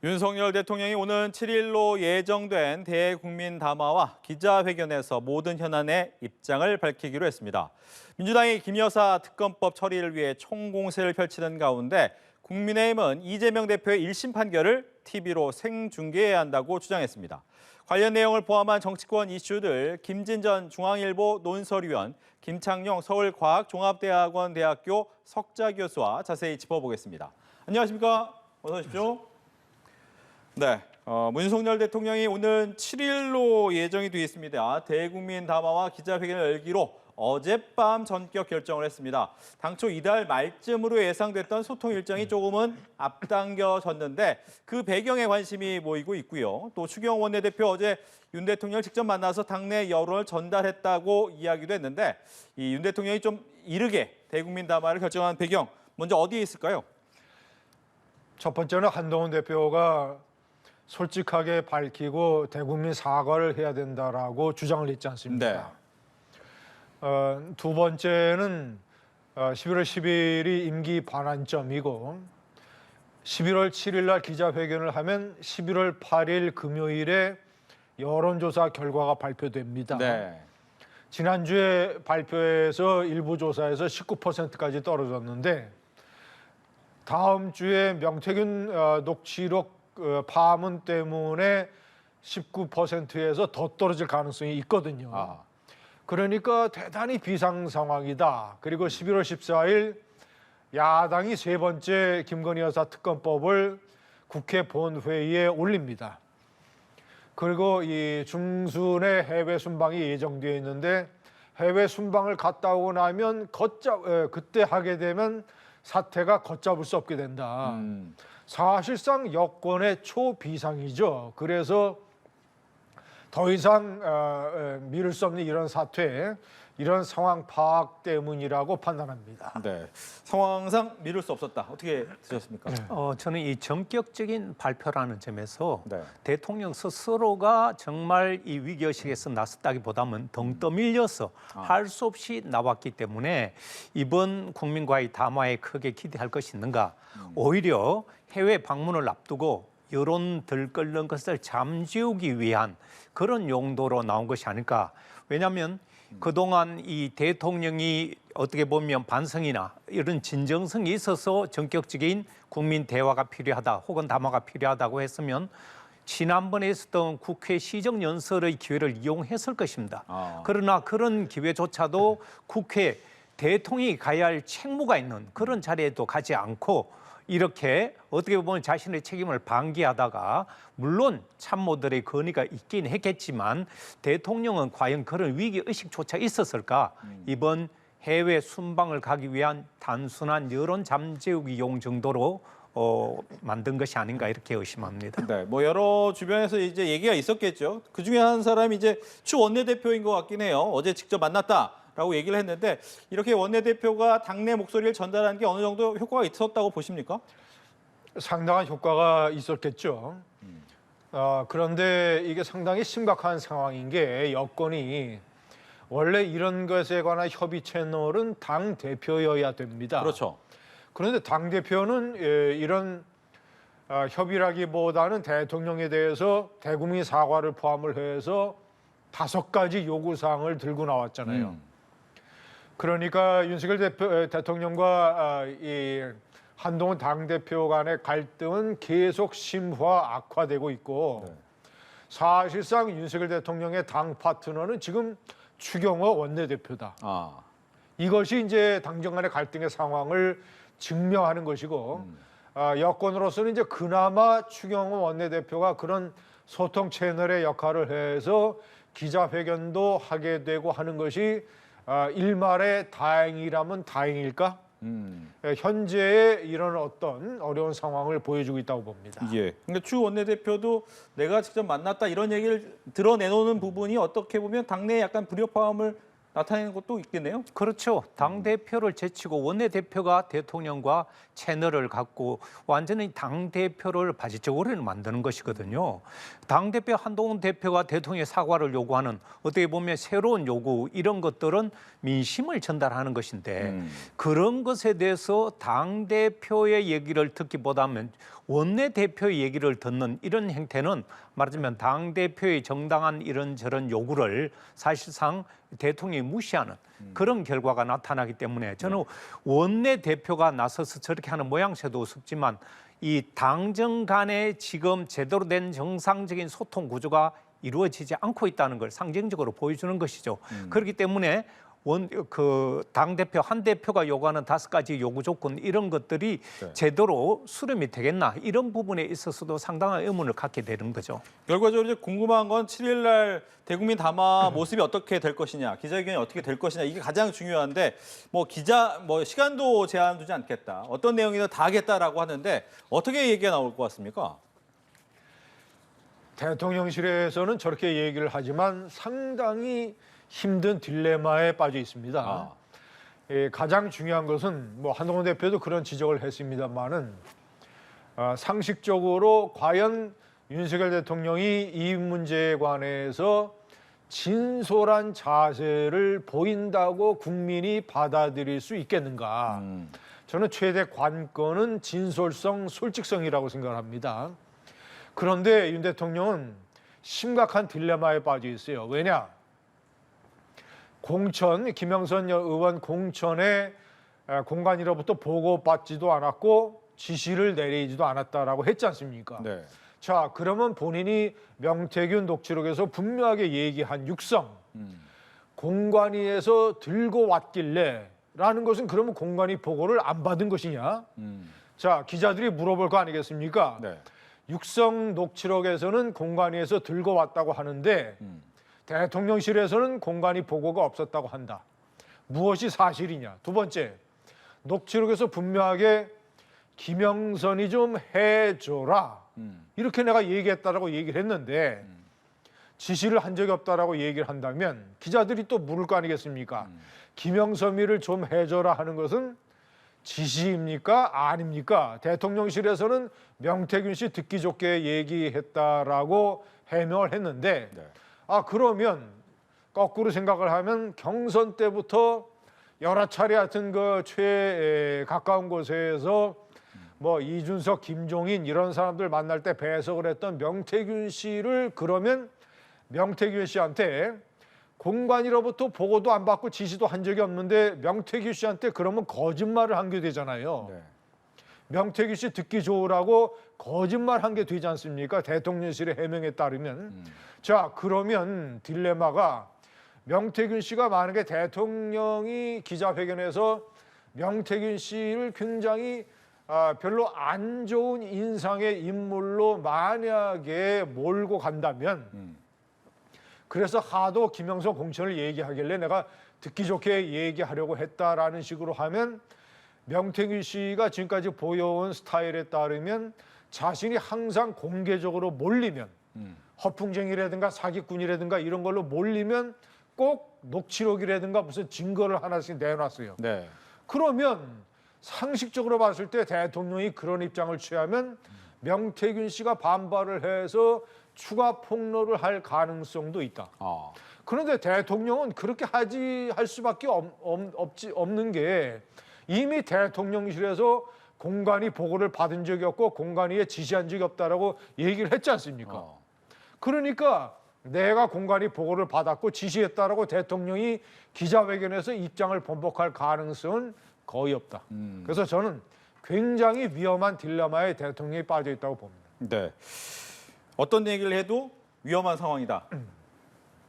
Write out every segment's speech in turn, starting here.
윤석열 대통령이 오는 7일로 예정된 대국민 담화와 기자회견에서 모든 현안의 입장을 밝히기로 했습니다. 민주당이 김 여사 특검법 처리를 위해 총공세를 펼치는 가운데 국민의힘은 이재명 대표의 1심 판결을 TV로 생중계해야 한다고 주장했습니다. 관련 내용을 포함한 정치권 이슈들 김진전 중앙일보 논설위원, 김창룡 서울과학종합대학원 대학교 석좌 교수와 자세히 짚어보겠습니다. 안녕하십니까? 어서 오십시오. 네, 윤석열 대통령이 오는 7일로 예정이 되어 있습니다. 대국민 담화와 기자회견을 열기로 어젯밤 전격 결정을 했습니다. 당초 이달 말쯤으로 예상됐던 소통 일정이 조금은 앞당겨졌는데 그 배경에 관심이 모이고 있고요. 또 추경호 원내대표 어제 윤 대통령을 직접 만나서 당내 여론을 전달했다고 이야기도 했는데 이 윤 대통령이 좀 이르게 대국민 담화를 결정한 배경 먼저 어디에 있을까요? 첫 번째는 한동훈 대표가 솔직하게 밝히고 대국민 사과를 해야 된다라고 주장을 했지 않습니까? 네. 두 번째는 11월 10일이 임기 반환점이고 11월 7일 날 기자회견을 하면 11월 8일 금요일에 여론조사 결과가 발표됩니다. 네. 지난주에 발표해서 일부 조사에서 19%까지 떨어졌는데 다음 주에 명태균 녹취록 파문 때문에 19%에서 더 떨어질 가능성이 있거든요. 그러니까 대단히 비상 상황이다. 그리고 11월 14일 야당이 세 번째 김건희 여사 특검법을 국회 본회의에 올립니다. 그리고 이 중순에 해외 순방이 예정되어 있는데 해외 순방을 갔다 오고 나면 그때 하게 되면 사태가 걷잡을 수 없게 된다. 사실상 여권의 초비상이죠. 그래서 더 이상 미룰 수 없는 이런 사태, 이런 상황 파악 때문이라고 판단합니다. 네, 상황상 미룰 수 없었다. 어떻게 드셨습니까? 저는 이 전격적인 발표라는 점에서 네. 대통령 스스로가 정말 이 위기의식에서 나섰다기보다는 덩 떠밀려서 할 수 없이 나왔기 때문에 이번 국민과의 담화에 크게 기대할 것이 있는가. 오히려 해외 방문을 앞두고 여론 들끓는 것을 잠재우기 위한 그런 용도로 나온 것이 아닐까. 왜냐하면 그동안 이 대통령이 어떻게 보면 반성이나 이런 진정성이 있어서 전격적인 국민 대화가 필요하다 혹은 담화가 필요하다고 했으면 지난번에 있었던 국회 시정연설의 기회를 이용했을 것입니다. 그러나 그런 기회조차도 국회 대통령이 가야 할 책무가 있는 그런 자리에도 가지 않고 이렇게 어떻게 보면 자신의 책임을 방기하다가 물론 참모들의 건의가 있긴 했겠지만 대통령은 과연 그런 위기의식조차 있었을까? 이번 해외 순방을 가기 위한 단순한 여론 잠재우기용 정도로 만든 것이 아닌가 이렇게 의심합니다. 네, 뭐 여러 주변에서 이제 얘기가 있었겠죠. 그 중에 한 사람이 이제 추 원내대표인 것 같긴 해요. 어제 직접 만났다라고 얘기를 했는데 이렇게 원내대표가 당내 목소리를 전달하는 게 어느 정도 효과가 있었다고 보십니까? 상당한 효과가 있었겠죠. 그런데 이게 상당히 심각한 상황인 게 여건이 원래 이런 것에 관한 협의 채널은 당 대표여야 됩니다. 그렇죠. 그런데 당 대표는 이런 협의라기보다는 대통령에 대해서 대국민 사과를 포함을 해서 5가지 요구 사항을 들고 나왔잖아요. 그러니까 윤석열 대통령과 이 한동훈 당 대표 간의 갈등은 계속 심화 악화되고 있고 사실상 윤석열 대통령의 당 파트너는 지금 추경호 원내대표다. 이것이 이제 당정 간의 갈등의 상황을 증명하는 것이고 여권으로서는 이제 그나마 추경호 원내대표가 그런 소통 채널의 역할을 해서 기자회견도 하게 되고 하는 것이 일말의 다행이라면 다행일까? 현재의 이런 어떤 어려운 상황을 보여주고 있다고 봅니다. 예. 그러니까 추 원내대표도 내가 직접 만났다 이런 얘기를 드러내놓는 부분이 어떻게 보면 당내에 약간 불협화음을 나타내는 것도 있겠네요. 그렇죠. 당대표를 제치고 원내대표가 대통령과 채널을 갖고 완전히 당대표를 바지적으로 만드는 것이거든요. 당대표 한동훈 대표가 대통령의 사과를 요구하는 어떻게 보면 새로운 요구 이런 것들은 민심을 전달하는 것인데 그런 것에 대해서 당대표의 얘기를 듣기보다는 원내대표의 얘기를 듣는 이런 행태는 말하자면 당대표의 정당한 이런저런 요구를 사실상 대통령이 무시하는 그런 결과가 나타나기 때문에 저는 원내대표가 나서서 저렇게 하는 모양새도 우습지만 이 당정 간에 지금 제대로 된 정상적인 소통 구조가 이루어지지 않고 있다는 걸 상징적으로 보여주는 것이죠. 그렇기 때문에 당 대표 한 대표가 요구하는 5가지 요구 조건 이런 것들이 제대로 수렴이 되겠나 이런 부분에 있어서도 상당한 의문을 갖게 되는 거죠. 결과적으로 이제 궁금한 건 7일 날 대국민 담화 모습이 어떻게 될 것이냐, 기자회견이 어떻게 될 것이냐 이게 가장 중요한데 시간도 제한 두지 않겠다, 어떤 내용이든 다 하겠다라고 하는데 어떻게 얘기가 나올 것 같습니까? 대통령실에서는 저렇게 얘기를 하지만 상당히 힘든 딜레마에 빠져 있습니다. 가장 중요한 것은 한동훈 대표도 그런 지적을 했습니다만은 상식적으로 과연 윤석열 대통령이 이 문제에 관해서 진솔한 자세를 보인다고 국민이 받아들일 수 있겠는가? 저는 최대 관건은 진솔성, 솔직성이라고 생각합니다. 그런데 윤 대통령은 심각한 딜레마에 빠져 있어요. 왜냐? 김영선 의원 공천에 공관위로부터 보고받지도 않았고 지시를 내리지도 않았다라고 했지 않습니까? 네. 자, 그러면 본인이 명태균 녹취록에서 분명하게 얘기한 육성, 공관위에서 들고 왔길래 라는 것은 그러면 공관위 보고를 안 받은 것이냐? 자, 기자들이 물어볼 거 아니겠습니까? 네. 육성 녹취록에서는 공관위에서 들고 왔다고 하는데 대통령실에서는 공관위 보고가 없었다고 한다. 무엇이 사실이냐? 두 번째, 녹취록에서 분명하게 김영선이 좀 해줘라. 이렇게 내가 얘기했다라고 얘기를 했는데 지시를 한 적이 없다라고 얘기를 한다면 기자들이 또 물을 거 아니겠습니까? 김영선이를 좀 해줘라 하는 것은 지시입니까? 아닙니까? 대통령실에서는 명태균 씨 듣기 좋게 얘기했다라고 해명을 했는데 그러면 거꾸로 생각을 하면 경선 때부터 여러 차례 하여튼 가까운 곳에서 이준석, 김종인 이런 사람들 만날 때 배석을 했던 명태균 씨를 그러면 명태균 씨한테 공관위로부터 보고도 안 받고 지시도 한 적이 없는데 명태균 씨한테 그러면 거짓말을 한 게 되잖아요. 네. 명태균 씨 듣기 좋으라고 거짓말 한 게 되지 않습니까? 대통령실의 해명에 따르면. 자, 그러면 딜레마가 명태균 씨가 만약에 대통령이 기자회견에서 명태균 씨를 굉장히 별로 안 좋은 인상의 인물로 만약에 몰고 간다면 그래서 하도 김영선 공천을 얘기하길래 내가 듣기 좋게 얘기하려고 했다라는 식으로 하면 명태균 씨가 지금까지 보여온 스타일에 따르면 자신이 항상 공개적으로 몰리면 허풍쟁이라든가 사기꾼이라든가 이런 걸로 몰리면 꼭 녹취록이라든가 무슨 증거를 하나씩 내놨어요. 네. 그러면 상식적으로 봤을 때 대통령이 그런 입장을 취하면 명태균 씨가 반발을 해서 추가 폭로를 할 가능성도 있다. 그런데 대통령은 그렇게 할 수밖에 없는 게 이미 대통령실에서 공관위 보고를 받은 적이 없고 공관위에 지시한 적이 없다라고 얘기를 했지 않습니까? 그러니까 내가 공관위 보고를 받았고 지시했다라고 대통령이 기자회견에서 입장을 번복할 가능성은 거의 없다. 그래서 저는 굉장히 위험한 딜레마에 대통령이 빠져 있다고 봅니다. 네. 어떤 얘기를 해도 위험한 상황이다.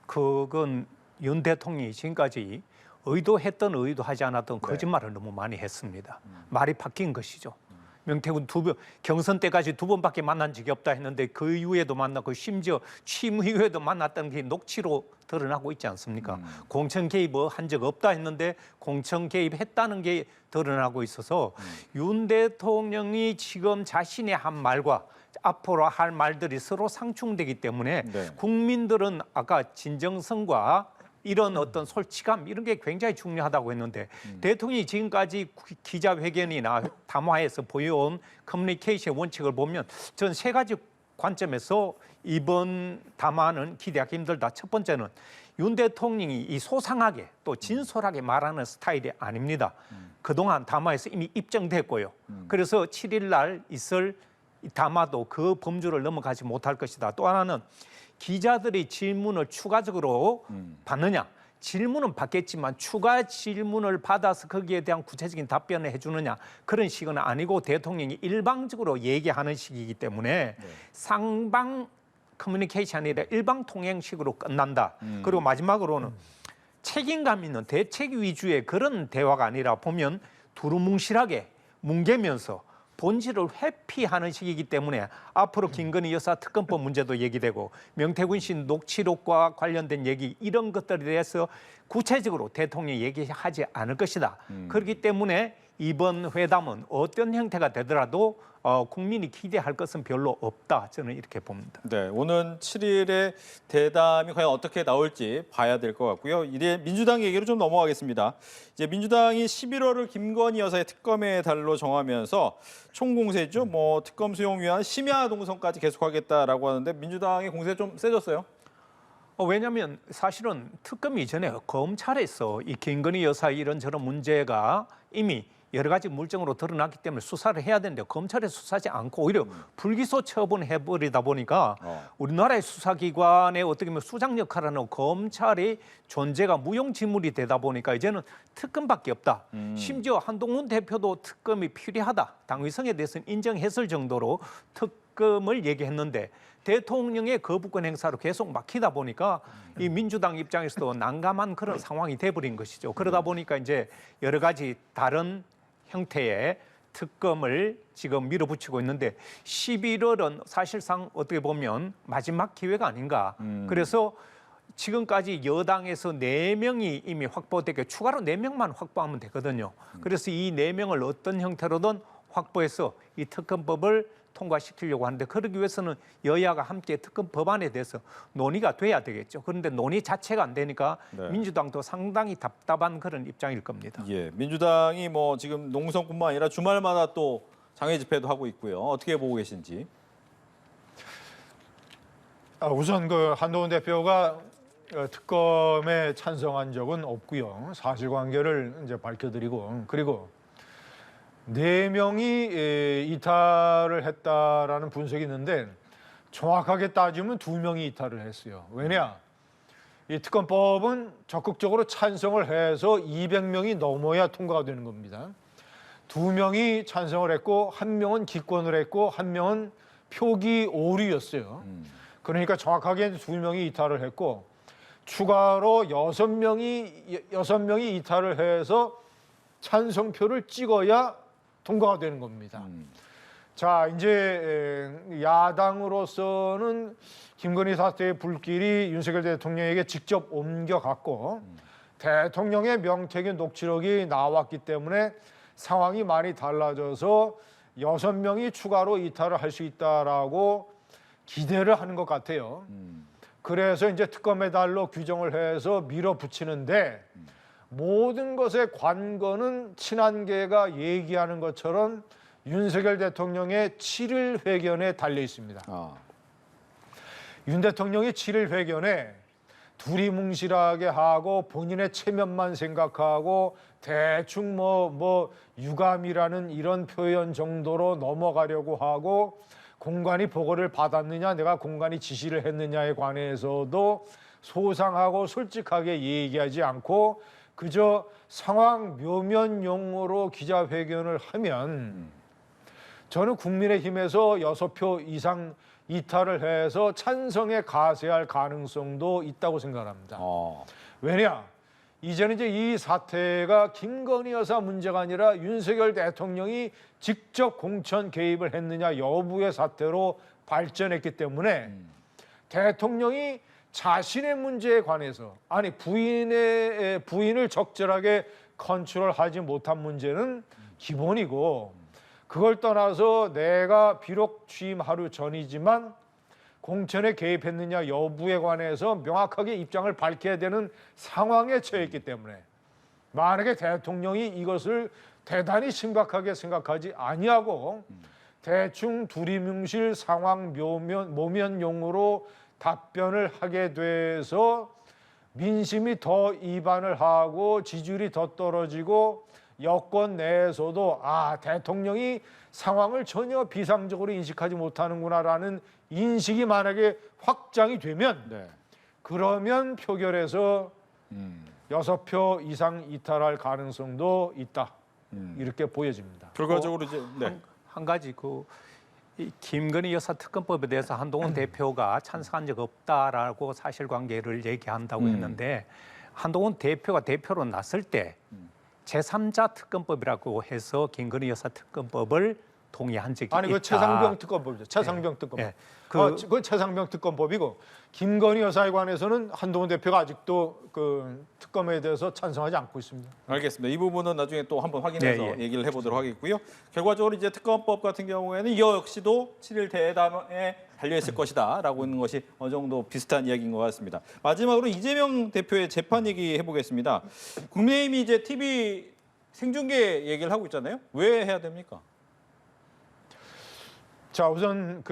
그건 윤 대통령이 지금까지 의도했던 의도하지 않았던 거짓말을 너무 많이 했습니다. 말이 바뀐 것이죠. 명태균 경선 때까지 2번밖에 만난 적이 없다 했는데 그 이후에도 만났고 심지어 취임 이후에도 만났다는 게 녹취로 드러나고 있지 않습니까? 공천 개입한 적 없다 했는데 공천 개입했다는 게 드러나고 있어서 윤 대통령이 지금 자신의 한 말과 앞으로 할 말들이 서로 상충되기 때문에 국민들은 아까 진정성과 이런 어떤 솔직함 이런 게 굉장히 중요하다고 했는데 대통령이 지금까지 기자회견이나 담화에서 보여온 커뮤니케이션 원칙을 보면 전 3가지 관점에서 이번 담화는 기대하기 힘들다. 첫 번째는 윤 대통령이 이 소상하게 또 진솔하게 말하는 스타일이 아닙니다. 그동안 담화에서 이미 입증됐고요. 그래서 7일 날 있을 담아도 그 범주를 넘어가지 못할 것이다. 또 하나는 기자들이 질문을 추가적으로 받느냐. 질문은 받겠지만 추가 질문을 받아서 거기에 대한 구체적인 답변을 해주느냐 그런 식은 아니고 대통령이 일방적으로 얘기하는 식이기 때문에 상방 커뮤니케이션이 아니라 일방 통행식으로 끝난다. 그리고 마지막으로는 책임감 있는 대책 위주의 그런 대화가 아니라 보면 두루뭉실하게 뭉개면서 본질을 회피하는 식이기 때문에 앞으로 김건희 여사 특검법 문제도 얘기되고 명태균 씨 녹취록과 관련된 얘기 이런 것들에 대해서 구체적으로 대통령이 얘기하지 않을 것이다. 그렇기 때문에 이번 회담은 어떤 형태가 되더라도 국민이 기대할 것은 별로 없다. 저는 이렇게 봅니다. 네, 오는 7일에 대담이 과연 어떻게 나올지 봐야 될 것 같고요. 이제 민주당 얘기로 좀 넘어가겠습니다. 이제 민주당이 11월을 김건희 여사의 특검의 달로 정하면서 총공세죠. 뭐 특검 수용 위한 심야 동선까지 계속하겠다라고 하는데 민주당의 공세 좀 세졌어요. 왜냐하면 사실은 특검 이전에 검찰에서 이 김건희 여사 이런저런 문제가 이미 여러 가지 물증으로 드러났기 때문에 수사를 해야 되는데 검찰에 수사하지 않고 오히려 불기소 처분해버리다 보니까 우리나라의 수사기관의 어떻게 보면 수장 역할을 하는 검찰의 존재가 무용지물이 되다 보니까 이제는 특검밖에 없다. 심지어 한동훈 대표도 특검이 필요하다. 당위성에 대해서는 인정했을 정도로 특검을 얘기했는데 대통령의 거부권 행사로 계속 막히다 보니까 이 민주당 입장에서도 난감한 그런 상황이 돼버린 것이죠. 그러다 보니까 이제 여러 가지 다른 형태의 특검을 지금 밀어붙이고 있는데 11월은 사실상 어떻게 보면 마지막 기회가 아닌가. 그래서 지금까지 여당에서 4명이 이미 확보되게 추가로 4명만 확보하면 되거든요. 그래서 이 4명을 어떤 형태로든 확보해서 이 특검법을 통과시키려고 하는데 그러기 위해서는 여야가 함께 특검 법안에 대해서 논의가 돼야 되겠죠. 그런데 논의 자체가 안 되니까 민주당도 상당히 답답한 그런 입장일 겁니다. 예, 민주당이 뭐 지금 농성뿐만 아니라 주말마다 또 장외 집회도 하고 있고요. 어떻게 보고 계신지? 우선 그 한동훈 대표가 특검에 찬성한 적은 없고요. 사실관계를 이제 밝혀드리고 그리고 4명이 이탈을 했다라는 분석이 있는데 정확하게 따지면 2명이 이탈을 했어요. 왜냐? 이 특검법은 적극적으로 찬성을 해서 200명이 넘어야 통과가 되는 겁니다. 2명이 찬성을 했고 1명은 기권을 했고 1명은 표기 오류였어요. 그러니까 정확하게 2명이 이탈을 했고 추가로 6명이 이탈을 해서 찬성표를 찍어야 통과가 되는 겁니다. 자, 이제 야당으로서는 김건희 사태의 불길이 윤석열 대통령에게 직접 옮겨갔고 대통령의 명태균 녹취록이 나왔기 때문에 상황이 많이 달라져서 6명이 추가로 이탈을 할 수 있다라고 기대를 하는 것 같아요. 그래서 이제 특검의 달로 규정을 해서 밀어붙이는데 모든 것의 관건은 친한계가 얘기하는 것처럼 윤석열 대통령의 7일 회견에 달려 있습니다. 윤 대통령이 7일 회견에 두리뭉실하게 하고 본인의 체면만 생각하고 대충 뭐 유감이라는 이런 표현 정도로 넘어가려고 하고 공관위 보고를 받았느냐 내가 공관위 지시를 했느냐에 관해서도 소상하고 솔직하게 얘기하지 않고 그저 상황 묘면용으로 기자회견을 하면 저는 국민의힘에서 6표 이상 이탈을 해서 찬성에 가세할 가능성도 있다고 생각합니다. 왜냐? 이제는 이제 이 사태가 김건희 여사 문제가 아니라 윤석열 대통령이 직접 공천 개입을 했느냐 여부의 사태로 발전했기 때문에 대통령이 자신의 문제에 관해서 아니 부인을 적절하게 컨트롤하지 못한 문제는 기본이고 그걸 떠나서 내가 비록 취임 하루 전이지만 공천에 개입했느냐 여부에 관해서 명확하게 입장을 밝혀야 되는 상황에 처했기 때문에 만약에 대통령이 이것을 대단히 심각하게 생각하지 아니하고 대충 두리뭉실 상황 모면용으로 답변을 하게 돼서 민심이 더 이반을 하고 지지율이 더 떨어지고 여권 내에서도 대통령이 상황을 전혀 비상적으로 인식하지 못하는구나라는 인식이 만약에 확장이 되면 네. 그러면 표결에서 6표 이상 이탈할 가능성도 있다. 이렇게 보여집니다. 결과적으로 이제 네. 한 가지 이 김건희 여사 특검법에 대해서 한동훈 대표가 찬성한 적 없다라고 사실관계를 얘기한다고 했는데 한동훈 대표가 대표로 났을 때 제3자 특검법이라고 해서 김건희 여사 특검법을 동의한 적이 아니 있다. 그 최상병 특검법이죠. 최상병 특검법. 예. 그건 최상병 특검법이고 김건희 여사에 관해서는 한동훈 대표가 아직도 그 특검에 대해서 찬성하지 않고 있습니다. 알겠습니다. 이 부분은 나중에 또 한번 확인해서 네, 예. 얘기를 해보도록 하겠고요. 결과적으로 이제 특검법 같은 경우에는 이 역시도 7일 대담에 달려 있을 것이다라고 있는 것이 어느 정도 비슷한 이야기인 것 같습니다. 마지막으로 이재명 대표의 재판 얘기 해보겠습니다. 국민의힘이 이제 TV 생중계 얘기를 하고 있잖아요. 왜 해야 됩니까? 자, 우선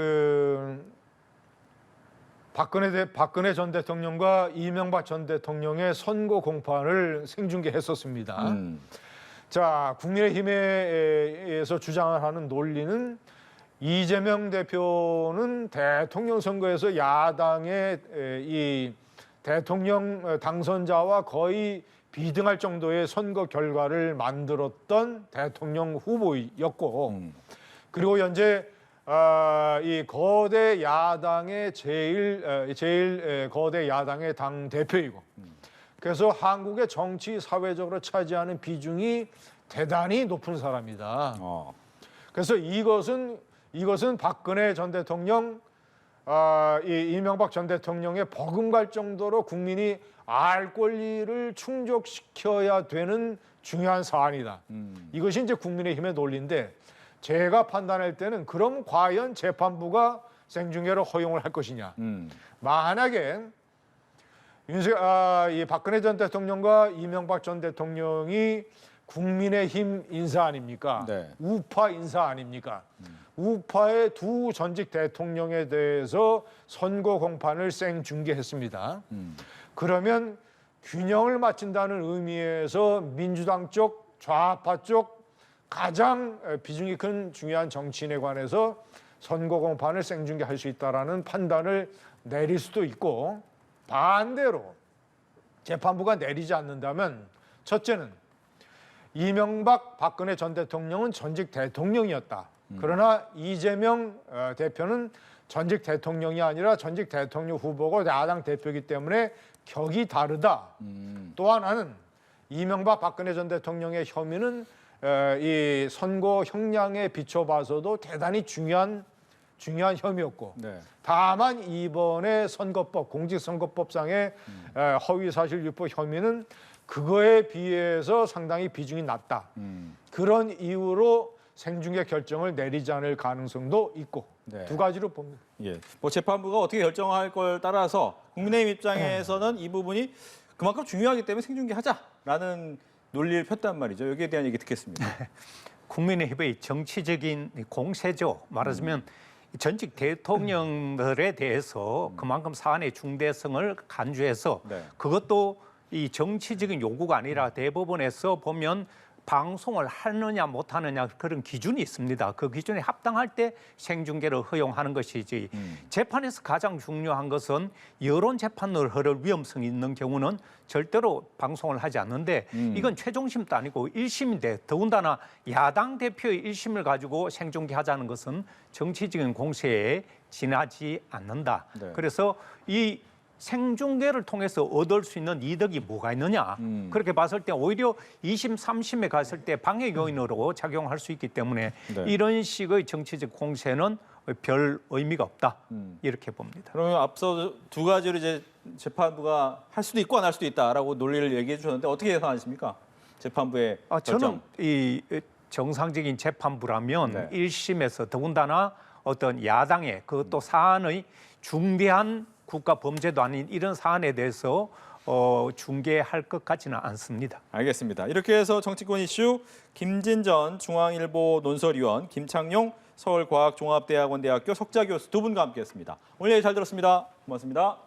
박근혜 전 대통령과 이명박 전 대통령의 선거 공판을 생중계했었습니다. 자, 국민의힘에서 주장을 하는 논리는 이재명 대표는 대통령 선거에서 야당의 이 대통령 당선자와 거의 비등할 정도의 선거 결과를 만들었던 대통령 후보였고, 그리고 현재 이 거대 야당의 제일 거대 야당의 당 대표이고, 그래서 한국의 정치 사회적으로 차지하는 비중이 대단히 높은 사람이다. 그래서 이것은 박근혜 전 대통령, 이 이명박 전 대통령의 버금갈 정도로 국민이 알 권리를 충족시켜야 되는 중요한 사안이다. 이것이 이제 국민의힘의 논리인데, 제가 판단할 때는 그럼 과연 재판부가 생중계를 허용을 할 것이냐. 만약에 이 박근혜 전 대통령과 이명박 전 대통령이 국민의힘 인사 아닙니까? 네. 우파 인사 아닙니까? 우파의 두 전직 대통령에 대해서 선거 공판을 생중계했습니다. 그러면 균형을 맞춘다는 의미에서 민주당 쪽, 좌파 쪽 가장 비중이 큰 중요한 정치인에 관해서 선거 공판을 생중계할 수 있다라는 판단을 내릴 수도 있고, 반대로 재판부가 내리지 않는다면, 첫째는 이명박 박근혜 전 대통령은 전직 대통령이었다. 그러나 이재명 대표는 전직 대통령이 아니라 전직 대통령 후보고 야당 대표이기 때문에 격이 다르다. 또 하나는 이명박 박근혜 전 대통령의 혐의는 이 선거 형량에 비춰봐서도 대단히 중요한 혐의였고, 네. 다만 이번에 선거법, 공직선거법상의 허위사실 유포 혐의는 그거에 비해서 상당히 비중이 낮다. 그런 이유로 생중계 결정을 내리지 않을 가능성도 있고, 네. 두 가지로 봅니다. 예. 뭐 재판부가 어떻게 결정할 걸 따라서 국민의힘 입장에서는 이 부분이 그만큼 중요하기 때문에 생중계하자라는 논리를 폈단 말이죠. 여기에 대한 얘기 듣겠습니다. 국민의힘의 정치적인 공세죠. 말하자면 전직 대통령들에 대해서 그만큼 사안의 중대성을 간주해서 네. 그것도 이 정치적인 요구가 아니라 대법원에서 보면 방송을 하느냐 못하느냐 그런 기준이 있습니다. 그 기준에 합당할 때 생중계를 허용하는 것이지. 재판에서 가장 중요한 것은 여론 재판을 허를 위험성이 있는 경우는 절대로 방송을 하지 않는데, 이건 최종심도 아니고 1심인데 더군다나 야당 대표의 1심을 가지고 생중계하자는 것은 정치적인 공세에 지나지 않는다. 네. 그래서 이 생중계를 통해서 얻을 수 있는 이득이 뭐가 있느냐. 그렇게 봤을 때 오히려 2심, 3심에 갔을 때 방해 요인으로 작용할 수 있기 때문에 네. 이런 식의 정치적 공세는 별 의미가 없다. 이렇게 봅니다. 그러면 앞서 두 가지로 이제 재판부가 할 수도 있고 안 할 수도 있다라고 논리를 얘기해 주셨는데 어떻게 예상하십니까? 재판부의 결정. 저는 이 정상적인 재판부라면 네. 1심에서 더군다나 어떤 야당의 그것도 사안의 중대한 국가 범죄도 아닌 이런 사안에 대해서 중계할 것 같지는 않습니다. 알겠습니다. 이렇게 해서 정치권 이슈 김진전 중앙일보 논설위원, 김창룡 서울과학종합대학원 대학교 석좌교수 두 분과 함께했습니다. 오늘 얘기 잘 들었습니다. 고맙습니다.